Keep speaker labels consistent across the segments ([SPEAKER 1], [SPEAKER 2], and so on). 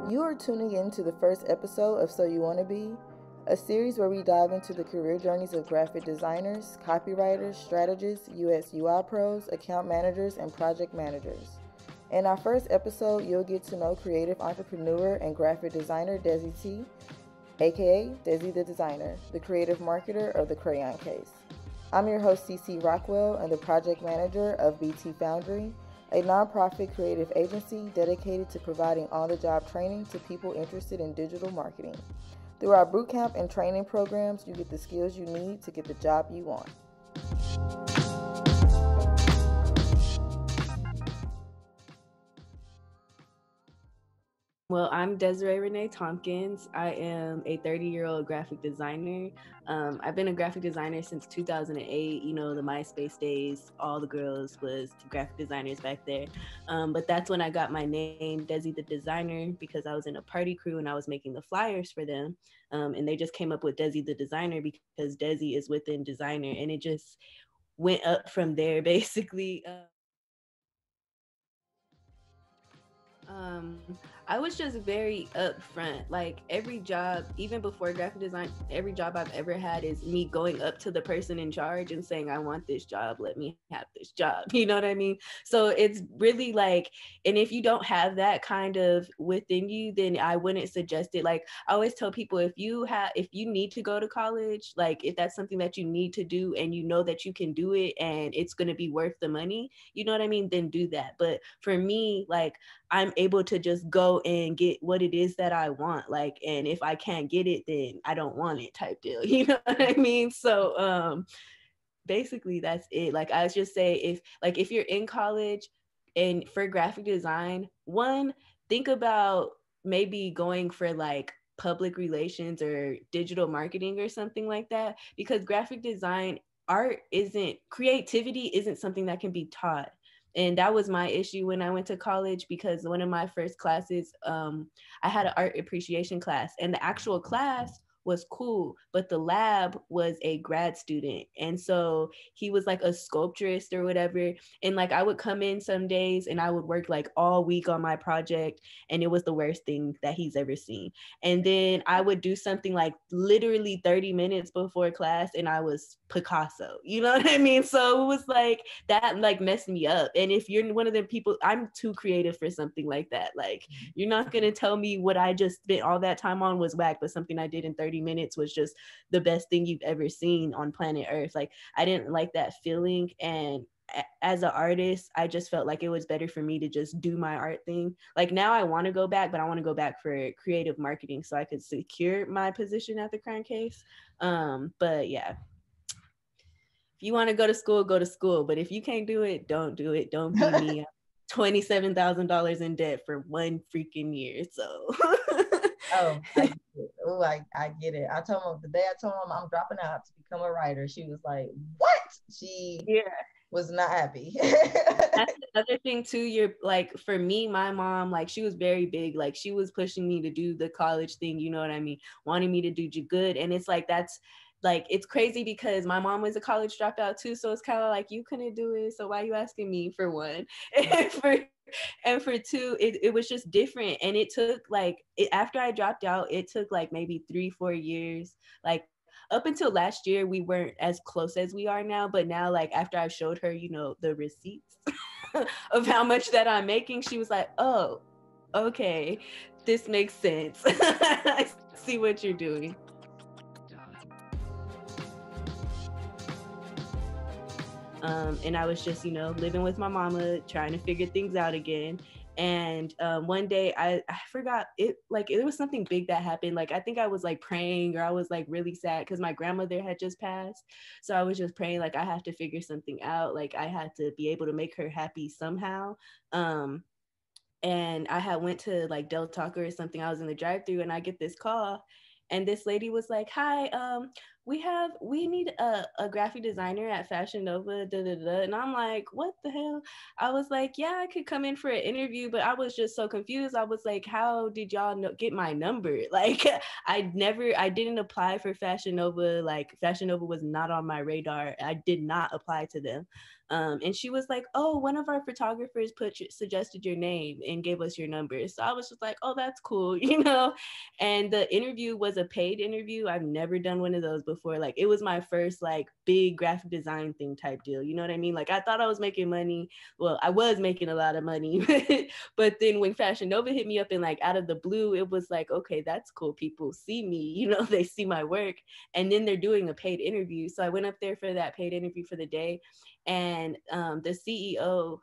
[SPEAKER 1] You are tuning in to the first episode of So You Wanna Be, a series where we dive into the career journeys of graphic designers, copywriters, strategists, UX UI pros, account managers, and project managers. In our first episode, you'll get to know creative entrepreneur and graphic designer Desi T, aka Desi the Designer, the creative marketer of the Crayon Case. I'm your host CC Rockwell and the project manager of BT Foundry, a nonprofit creative agency dedicated to providing on-the-job training to people interested in digital marketing. Through our bootcamp and training programs, you get the skills you need to get the job you want.
[SPEAKER 2] Well, I'm Desiree Renee Tompkins. I am a 30-year-old graphic designer. I've been a graphic designer since 2008. You know, the MySpace days, all the girls was graphic designers back there. But that's when I got my name, Desi the Designer, because I was in a party crew and I was making the flyers for them. And they just came up with Desi the Designer because Desi is within designer. And it just went up from there, basically. I was just very upfront. Like every job, even before graphic design, every job I've ever had is me going up to the person in charge and saying, I want this job, let me have this job. You know what I mean? So it's really like, and if you don't have that kind of within you, then I wouldn't suggest it. Like I always tell people, if you need to go to college, like if that's something that you need to do and you know that you can do it and it's going to be worth the money, you know what I mean? Then do that. But for me, like I'm able to just go and get what it is that I want. Like, and if I can't get it, then I don't want it type deal. You know what I mean? So basically that's it. Like I just say if you're in college and for graphic design, one, think about maybe going for like public relations or digital marketing or something like that, because graphic design creativity isn't something that can be taught. And that was my issue when I went to college, because one of my first classes, I had an art appreciation class, and the actual class was cool, but the lab was a grad student. And so he was like a sculpturist or whatever. And like I would come in some days and I would work like all week on my project, and it was the worst thing that he's ever seen. And then I would do something like literally 30 minutes before class and I was Picasso. You know what I mean? So it was like that like messed me up. And if you're one of them people, I'm too creative for something like that. Like you're not gonna tell me what I just spent all that time on was whack, but something I did in 30 minutes was just the best thing you've ever seen on planet Earth. Like I didn't like that feeling. And as an artist, I just felt like it was better for me to just do my art thing. Like now I want to go back, but I want to go back for creative marketing so I could secure my position at the Crayon Case. But yeah, if you want to go to school, go to school. But if you can't do it, don't do it. Don't be me. $27,000 in debt for one freaking year. So
[SPEAKER 3] I get it. I told him the day I told him I'm dropping out to become a writer, she was like, what? She was not happy.
[SPEAKER 2] That's another thing too. You're like, for me, my mom, like she was very big. Like she was pushing me to do the college thing, you know what I mean? Wanting me to do good. And it's like, that's like, it's crazy because my mom was a college dropout too. So it's kind of like, you couldn't do it. So why are you asking me, for one? And for two, it was just different. And it took like, after I dropped out, it took like maybe 3-4 years. Like up until last year, we weren't as close as we are now. But now, like after I showed her, you know, the receipts of how much that I'm making, she was like, oh, okay, this makes sense. I see what you're doing. And I was just, you know, living with my mama, trying to figure things out again. And one day I forgot it, like it was something big that happened. Like I think I was like praying, or I was like really sad because my grandmother had just passed. So I was just praying, like I have to figure something out. Like I had to be able to make her happy somehow. And I had went to like Del Taco or something. I was in the drive-thru and I get this call. And this lady was like, hi, we need a graphic designer at Fashion Nova, da, da, da. And I'm like, what the hell? I was like, yeah, I could come in for an interview, but I was just so confused. I was like, how did y'all get my number? Like, I didn't apply for Fashion Nova. Like Fashion Nova was not on my radar. I did not apply to them. And she was like, oh, one of our photographers suggested your name and gave us your number. So I was just like, oh, that's cool, you know. And the interview was a paid interview. I've never done one of those before. Like, it was my first like big graphic design thing type deal, you know what I mean? Like, I thought I was making money. Well, I was making a lot of money. But then when Fashion Nova hit me up and like out of the blue, it was like, okay, that's cool. People see me, you know, they see my work, and then they're doing a paid interview. So I went up there for that paid interview for the day. And the CEO,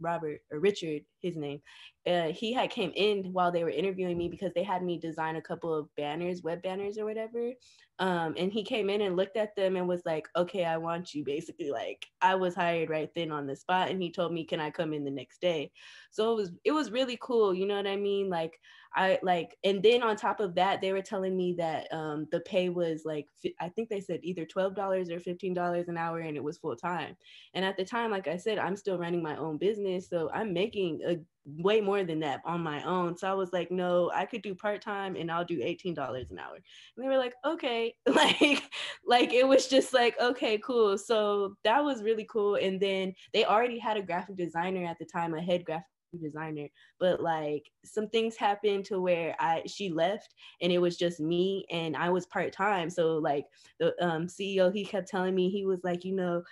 [SPEAKER 2] Robert or Richard, his name, he had came in while they were interviewing me because they had me design a couple of banners, web banners or whatever. And he came in and looked at them and was like, okay, I want you, basically. Like, I was hired right then on the spot, and he told me, can I come in the next day? So it was really cool, you know what I mean? Like, and then on top of that, they were telling me that the pay was like, I think they said either $12 or $15 an hour, and it was full time. And at the time, like I said, I'm still running my own business, so I'm making way more than that on my own. So I was like, no, I could do part-time and I'll do $18 an hour. And they were like, okay. like it was just like, okay, cool. So that was really cool. And then they already had a graphic designer at the time, a head graphic designer, but like some things happened to where she left and it was just me and I was part-time. So like the CEO, he kept telling me, he was like, you know,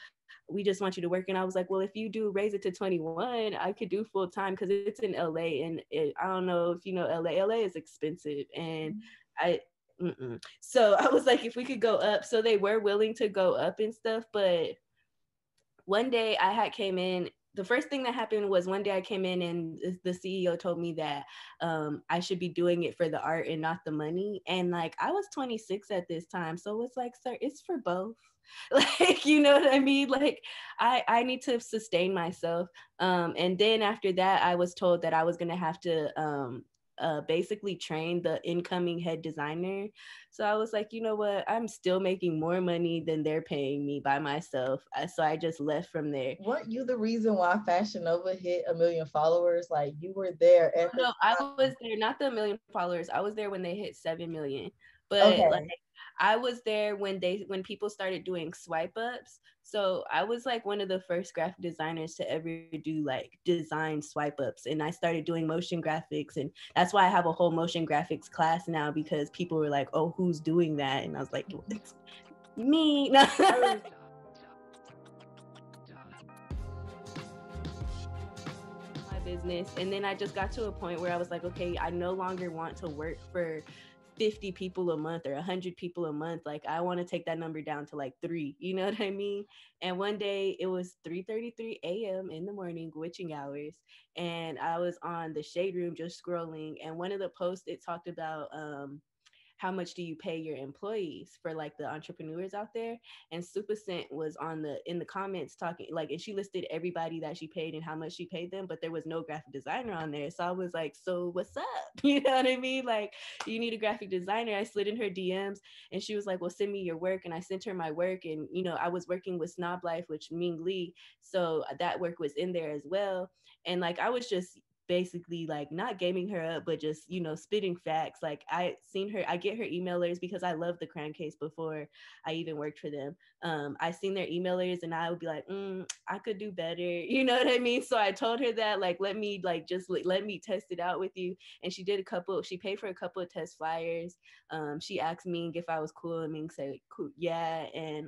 [SPEAKER 2] we just want you to work. And I was like, well, if you do raise it to 21, I could do full time, because it's in LA. And I don't know if you know LA is expensive. And so I was like, if we could go up. So they were willing to go up and stuff. But one day I had came in, the first thing that happened was one day I came in and the CEO told me that I should be doing it for the art and not the money. And like, I was 26 at this time. So it's like, sir, it's for both. Like, you know what I mean? Like, I need to sustain myself. And then after that, I was told that I was going to have to basically train the incoming head designer. So I was like, you know what? I'm still making more money than they're paying me by myself. So I just left from there.
[SPEAKER 3] Weren't you the reason why Fashion Nova hit 1 million followers? Like, you were there at
[SPEAKER 2] No, I was there, not the 1 million followers. I was there when they hit 7 million. But
[SPEAKER 3] okay.
[SPEAKER 2] like, I was there when people started doing swipe ups. So I was like one of the first graphic designers to ever do like design swipe ups. And I started doing motion graphics. And that's why I have a whole motion graphics class now, because people were like, oh, who's doing that? And I was like, it's me. My business. And then I just got to a point where I was like, okay, I no longer want to work for 50 people a month or 100 people a month. Like, I want to take that number down to like 3, you know what I mean? And one day it was 3:33 a.m. in the morning, witching hours, and I was on the shade room just scrolling, and one of the posts, it talked about how much do you pay your employees, for like the entrepreneurs out there. And Supacent was in the comments talking, like, and she listed everybody that she paid and how much she paid them, but there was no graphic designer on there. So I was like, so what's up? You know what I mean? Like, you need a graphic designer. I slid in her DMs and she was like, well, send me your work. And I sent her my work. And, you know, I was working with Snob Life, which Ming Lee. So that work was in there as well. And like, I was just basically like not gaming her up, but just, you know, spitting facts. Like, I get her emailers because I loved the Crayon Case before I even worked for them. I seen their emailers and I would be like, I could do better. You know what I mean? So I told her that, like, let me test it out with you. And she paid for a couple of test flyers. She asked Ming if I was cool, and Ming said, cool, yeah. And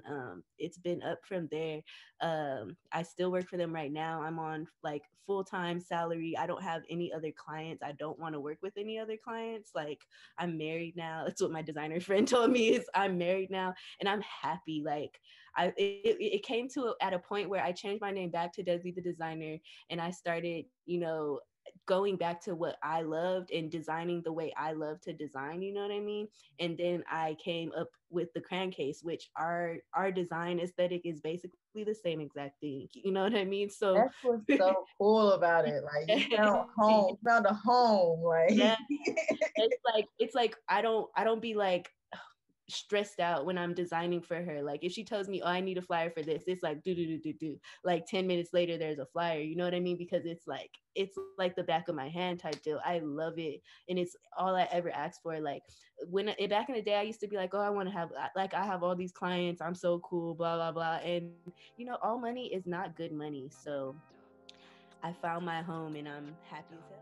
[SPEAKER 2] it's been up from there. I still work for them right now. I'm on like full-time salary. I don't have any other clients. I don't want to work with any other clients. Like, I'm married now. That's what my designer friend told me, is I'm married now and I'm happy. Like, it came to at a point where I changed my name back to Desi the designer, and I started, you know, going back to what I loved and designing the way I love to design, you know what I mean? And then I came up with the Crayon Case, which our design aesthetic is basically the same exact thing, you know what I mean? So
[SPEAKER 3] that's what's so cool about it. Like, you found home, found a home. Like,
[SPEAKER 2] yeah, it's like I don't be like, stressed out when I'm designing for her. Like if she tells me, oh, I need a flyer for this, it's like do. Like 10 minutes later, there's a flyer. You know what I mean? Because it's like the back of my hand type deal. I love it. And it's all I ever asked for. Like back in the day, I used to be like, oh, I want to have, like, I have all these clients. I'm so cool, blah, blah, blah. And, all money is not good money. So I found my home and I'm happy as hell.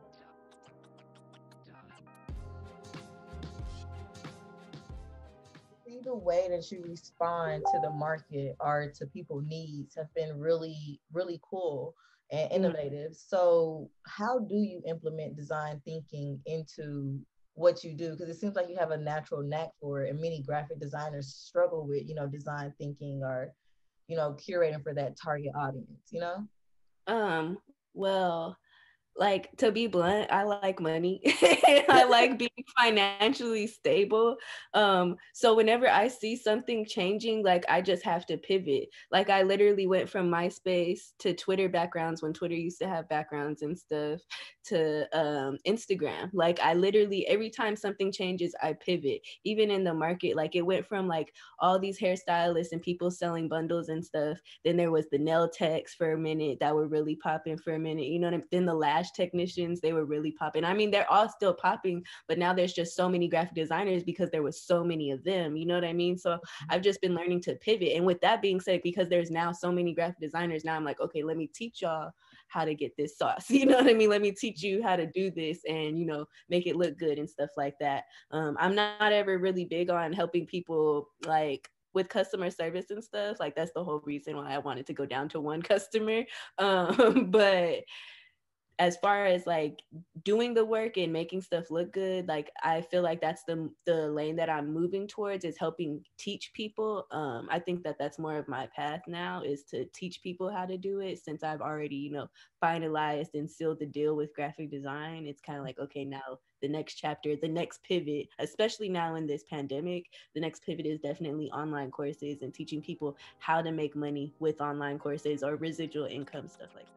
[SPEAKER 3] See, the way that you respond to the market or to people needs have been really, really cool and innovative. So how do you implement design thinking into what you do? Because it seems like you have a natural knack for it, and many graphic designers struggle with, design thinking or, curating for that target audience.
[SPEAKER 2] Well, like, to be blunt, I like money. I like being financially stable. So whenever I see something changing, like, I just have to pivot. Like, I literally went from MySpace to Twitter backgrounds when Twitter used to have backgrounds and stuff to Instagram. Like, I literally, every time something changes, I pivot. Even in the market, like, it went from like all these hairstylists and people selling bundles and stuff. Then there was the nail techs for a minute that were really popping for a minute. You know what I mean? Then the lash technicians, they were really popping. I mean, they're all still popping, but now there's just so many graphic designers because there was so many of them. You know what I mean? So I've just been learning to pivot. And with that being said, because there's now so many graphic designers, now I'm like, okay, let me teach y'all how to get this sauce. You know what I mean? Let me teach you how to do this and, make it look good and stuff like that. I'm not ever really big on helping people like with customer service and stuff. Like, that's the whole reason why I wanted to go down to one customer. But as far as like doing the work and making stuff look good, like, I feel like that's the lane that I'm moving towards, is helping teach people. I think that that's more of my path now, is to teach people how to do it, since I've already, finalized and sealed the deal with graphic design. It's kind of like, okay, now the next chapter, the next pivot, especially now in this pandemic, the next pivot is definitely online courses and teaching people how to make money with online courses or residual income, stuff like that.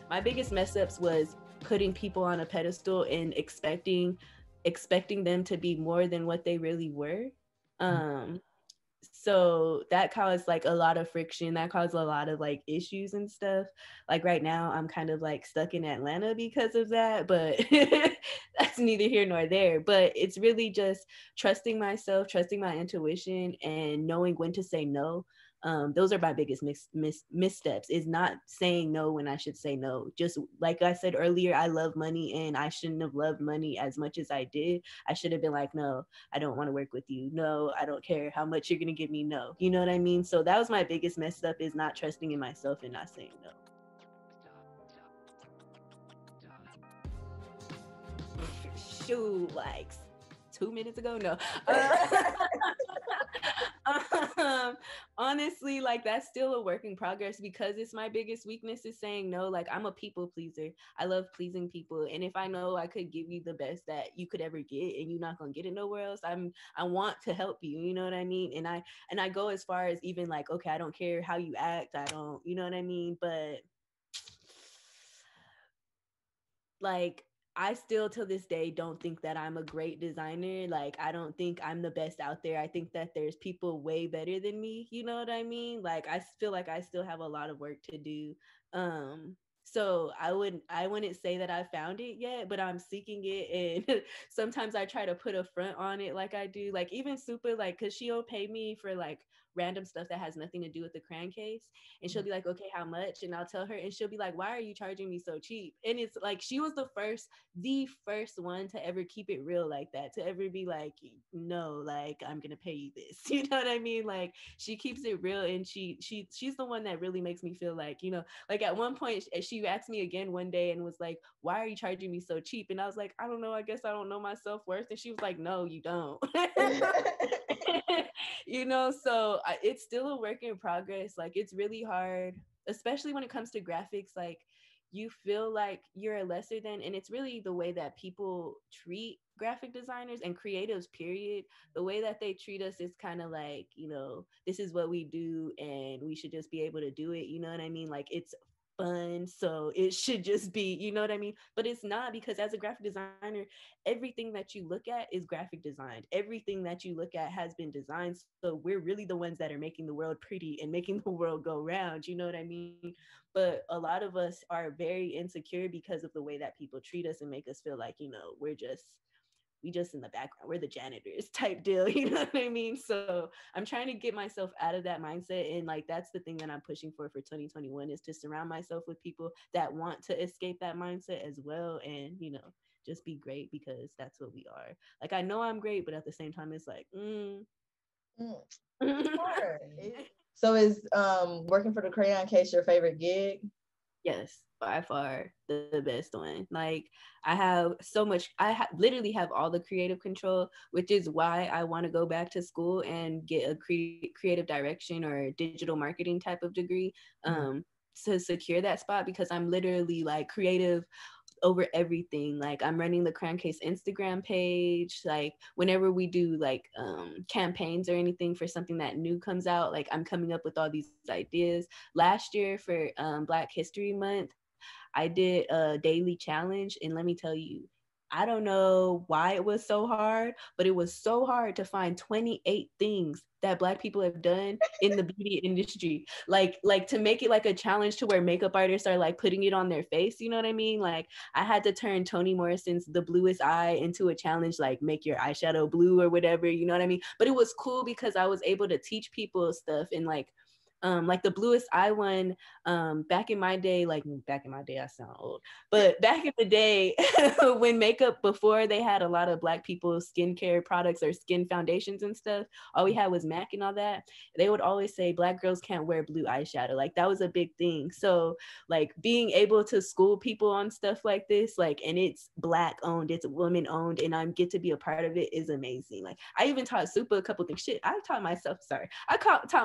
[SPEAKER 2] My biggest mess ups was putting people on a pedestal and expecting them to be more than what they really were. So that caused like a lot of friction. That caused a lot of like issues and stuff. Like right now, I'm kind of like stuck in Atlanta because of that, but that's neither here nor there. But it's really just trusting myself, trusting my intuition, and knowing when to say no. Those are my biggest missteps, is not saying no when I should say no. Just like I said earlier, I love money and I shouldn't have loved money as much as I did. I should have been like, no, I don't want to work with you. No, I don't care how much you're going to give me. No, you know what I mean? So that was my biggest mess up, is not trusting in myself and not saying no. Shoot, like 2 minutes ago? No. Honestly, like, that's still a work in progress, because it's my biggest weakness is saying no. Like, I'm a people pleaser. I love pleasing people, and if I know I could give you the best that you could ever get and you're not gonna get it nowhere else, I want to help you. You know what I mean? And I go as far as even like, okay, I don't care how you act. I don't, you know what I mean? But like, I still to this day don't think that I'm a great designer. Like, I don't think I'm the best out there. I think that there's people way better than me. You know what I mean? Like, I feel like I still have a lot of work to do. So I wouldn't say that I found it yet, but I'm seeking it. And sometimes I try to put a front on it, like I do. Like, even Super, like, cause she'll pay me for like random stuff that has nothing to do with the Crayon Case, and she'll be like, okay, how much? And I'll tell her, and she'll be like, why are you charging me so cheap? And it's like, she was the first one to ever keep it real like that, to ever be like, no, like, I'm gonna pay you this. You know what I mean? Like, she keeps it real, and she's the one that really makes me feel like, like, at one point she asked me again one day and was like, why are you charging me so cheap? And I was like, I don't know, I guess I don't know my self-worth. And she was like, no, you don't. So it's still a work in progress. Like, it's really hard, especially when it comes to graphics. Like, you feel like you're a lesser than, and it's really the way that people treat graphic designers and creatives, period. The way that they treat us is kind of like, this is what we do and we should just be able to do it. You know what I mean? Like, it's fun, so it should just be, you know what I mean? But it's not, because as a graphic designer, everything that you look at is graphic designed. Everything that you look at has been designed. So we're really the ones that are making the world pretty and making the world go round, you know what I mean? But a lot of us are very insecure because of the way that people treat us and make us feel like, we just in the background, we're the janitors type deal, you know what I mean? So I'm trying to get myself out of that mindset, and like that's the thing that I'm pushing for 2021, is to surround myself with people that want to escape that mindset as well, and just be great, because that's what we are. Like, I know I'm great, but at the same time it's like
[SPEAKER 3] Sure. So is working for the Crayon Case your favorite gig?
[SPEAKER 2] Yes, by far the best one. Like, I have so much, literally have all the creative control, which is why I want to go back to school and get a creative direction or digital marketing type of degree, to secure that spot, because I'm literally like creative over everything. Like, I'm running the Crayon Case Instagram page. Like, whenever we do like campaigns or anything for something that new comes out, like I'm coming up with all these ideas. Last year for Black History Month, I did a daily challenge, and let me tell you, I don't know why it was so hard, but it was so hard to find 28 things that Black people have done in the beauty industry. Like to make it like a challenge to where makeup artists are like putting it on their face, you know what I mean? Like, I had to turn Toni Morrison's The Bluest Eye into a challenge, like make your eyeshadow blue or whatever, you know what I mean? But it was cool because I was able to teach people stuff, and like the Bluest Eye one, back in my day, I sound old, but back in the day, when makeup, before they had a lot of Black people skincare products or skin foundations and stuff, all we had was MAC and all that. They would always say Black girls can't wear blue eyeshadow. Like, that was a big thing. So like being able to school people on stuff like this, like, and it's Black owned, it's woman owned, and I get to be a part of it, is amazing. Like, I even taught Supa a couple things. Taught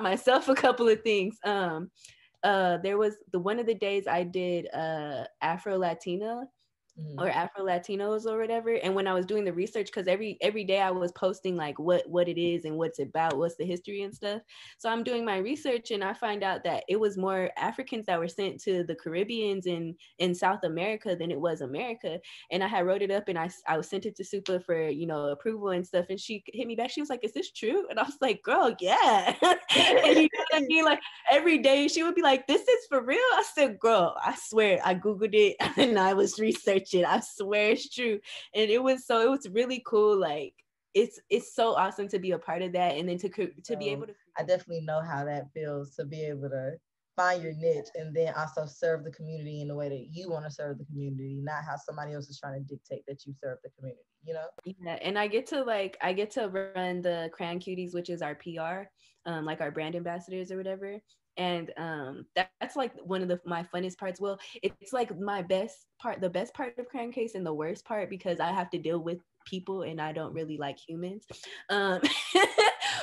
[SPEAKER 2] myself a couple of things. There was one of the days I did Afro Latina, or Afro Latinos or whatever. And when I was doing the research, because every day I was posting like what it is and what's about, what's the history and stuff. So I'm doing my research, and I find out that it was more Africans that were sent to the Caribbeans in South America than it was America. And I had wrote it up, and I sent it to Supa for approval and stuff. And she hit me back. She was like, "Is this true?" And I was like, "Girl, yeah." And you know what I mean? Like, every day she would be like, "This is for real?" I said, "Girl, I swear I Googled it and I was researching. I swear it's true." And it was really cool. Like, it's so awesome to be a part of that, and then to be able to.
[SPEAKER 3] I definitely know how that feels, to be able to find your niche and then also serve the community in the way that you want to serve the community, not how somebody else is trying to dictate that you serve the community,
[SPEAKER 2] Yeah, and I get to run the Crayon Cuties, which is our PR, like our brand ambassadors or whatever. And that's like one of my funnest parts. Well, it's like the best part of Crayon Case, and the worst part, because I have to deal with people and I don't really like humans.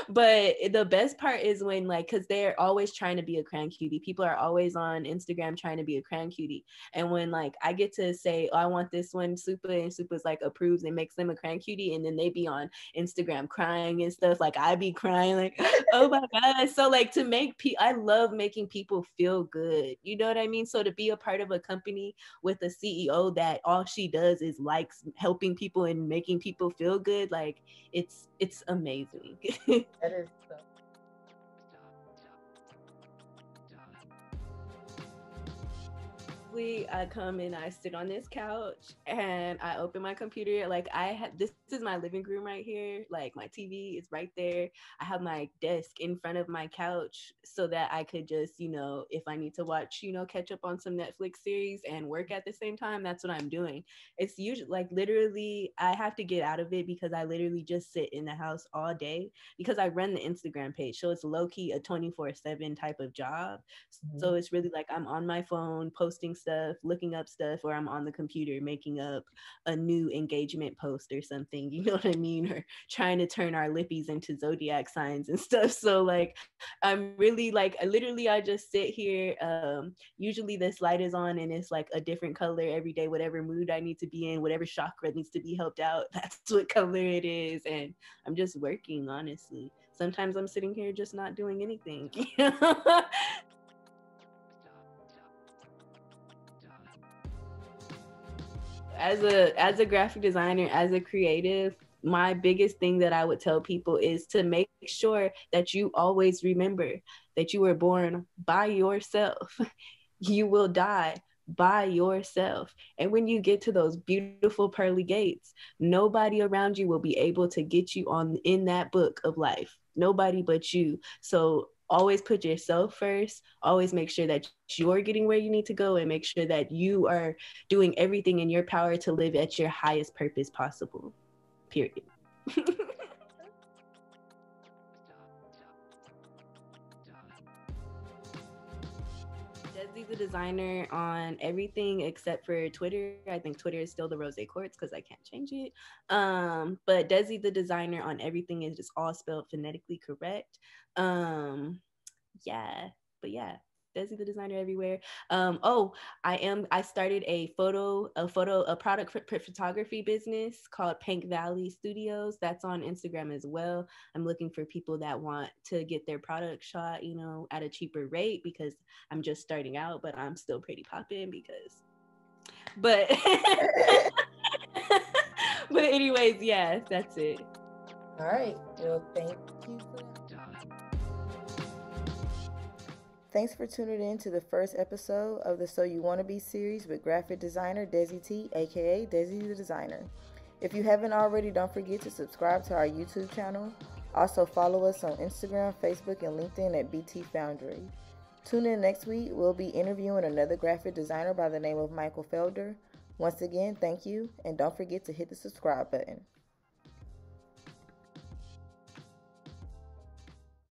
[SPEAKER 2] But the best part is when, like, because they're always trying to be a Crayon Cutie. People are always on Instagram trying to be a Crayon Cutie. And when like I get to say, "Oh, I want this one," Supa, and Supa's like approves and makes them a Crayon Cutie, and then they be on Instagram crying and stuff. Like, I be crying like, "Oh my God." So like, I love making people feel good. You know what I mean? So to be a part of a company with a CEO that all she does is likes helping people and making people feel good, like, it's amazing.
[SPEAKER 3] That is so.
[SPEAKER 2] I come and I sit on this couch and I open my computer. Like, this is my living room right here. Like, my TV is right there. I have my desk in front of my couch so that I could just, if I need to watch, catch up on some Netflix series and work at the same time, that's what I'm doing. It's usually like, literally, I have to get out of it because I literally just sit in the house all day because I run the Instagram page. So it's low key a 24/7 type of job. So it's really like I'm on my phone posting stuff, looking up stuff, or I'm on the computer making up a new engagement post or something, you know what I mean? Or trying to turn our lippies into zodiac signs and stuff. So like, I'm really like, I just sit here. Usually this light is on and it's like a different color every day, whatever mood I need to be in, whatever chakra needs to be helped out, that's what color it is. And I'm just working, honestly. Sometimes I'm sitting here just not doing anything. as a graphic designer, as a creative, my biggest thing that I would tell people is to make sure that you always remember that you were born by yourself. You will die by yourself. And when you get to those beautiful pearly gates, nobody around you will be able to get you on in that book of life. Nobody but you. So always put yourself first. Always make sure that you're getting where you need to go, and make sure that you are doing everything in your power to live at your highest purpose possible. Period. Desi the designer on everything except for Twitter. I think Twitter is still the Rose Quartz because I can't change it. But Desi the designer on everything is just all spelled phonetically correct. Um, yeah, but yeah, Desi the designer everywhere. Oh, I started a product photography business called Pink Valley Studios. That's on Instagram as well. I'm looking for people that want to get their product shot, you know, at a cheaper rate because I'm just starting out, but I'm still pretty poppin' because but but anyways, yeah, that's it.
[SPEAKER 3] All right. Well, thank you for that.
[SPEAKER 1] Thanks for tuning in to the first episode of the So You Wanna Be series with graphic designer Desi T, aka Desi the Designer. If you haven't already, don't forget to subscribe to our YouTube channel. Also follow us on Instagram, Facebook, and LinkedIn at BT Foundry. Tune in next week. We'll be interviewing another graphic designer by the name of Michael Felder. Once again, thank you, and don't forget to hit the subscribe button.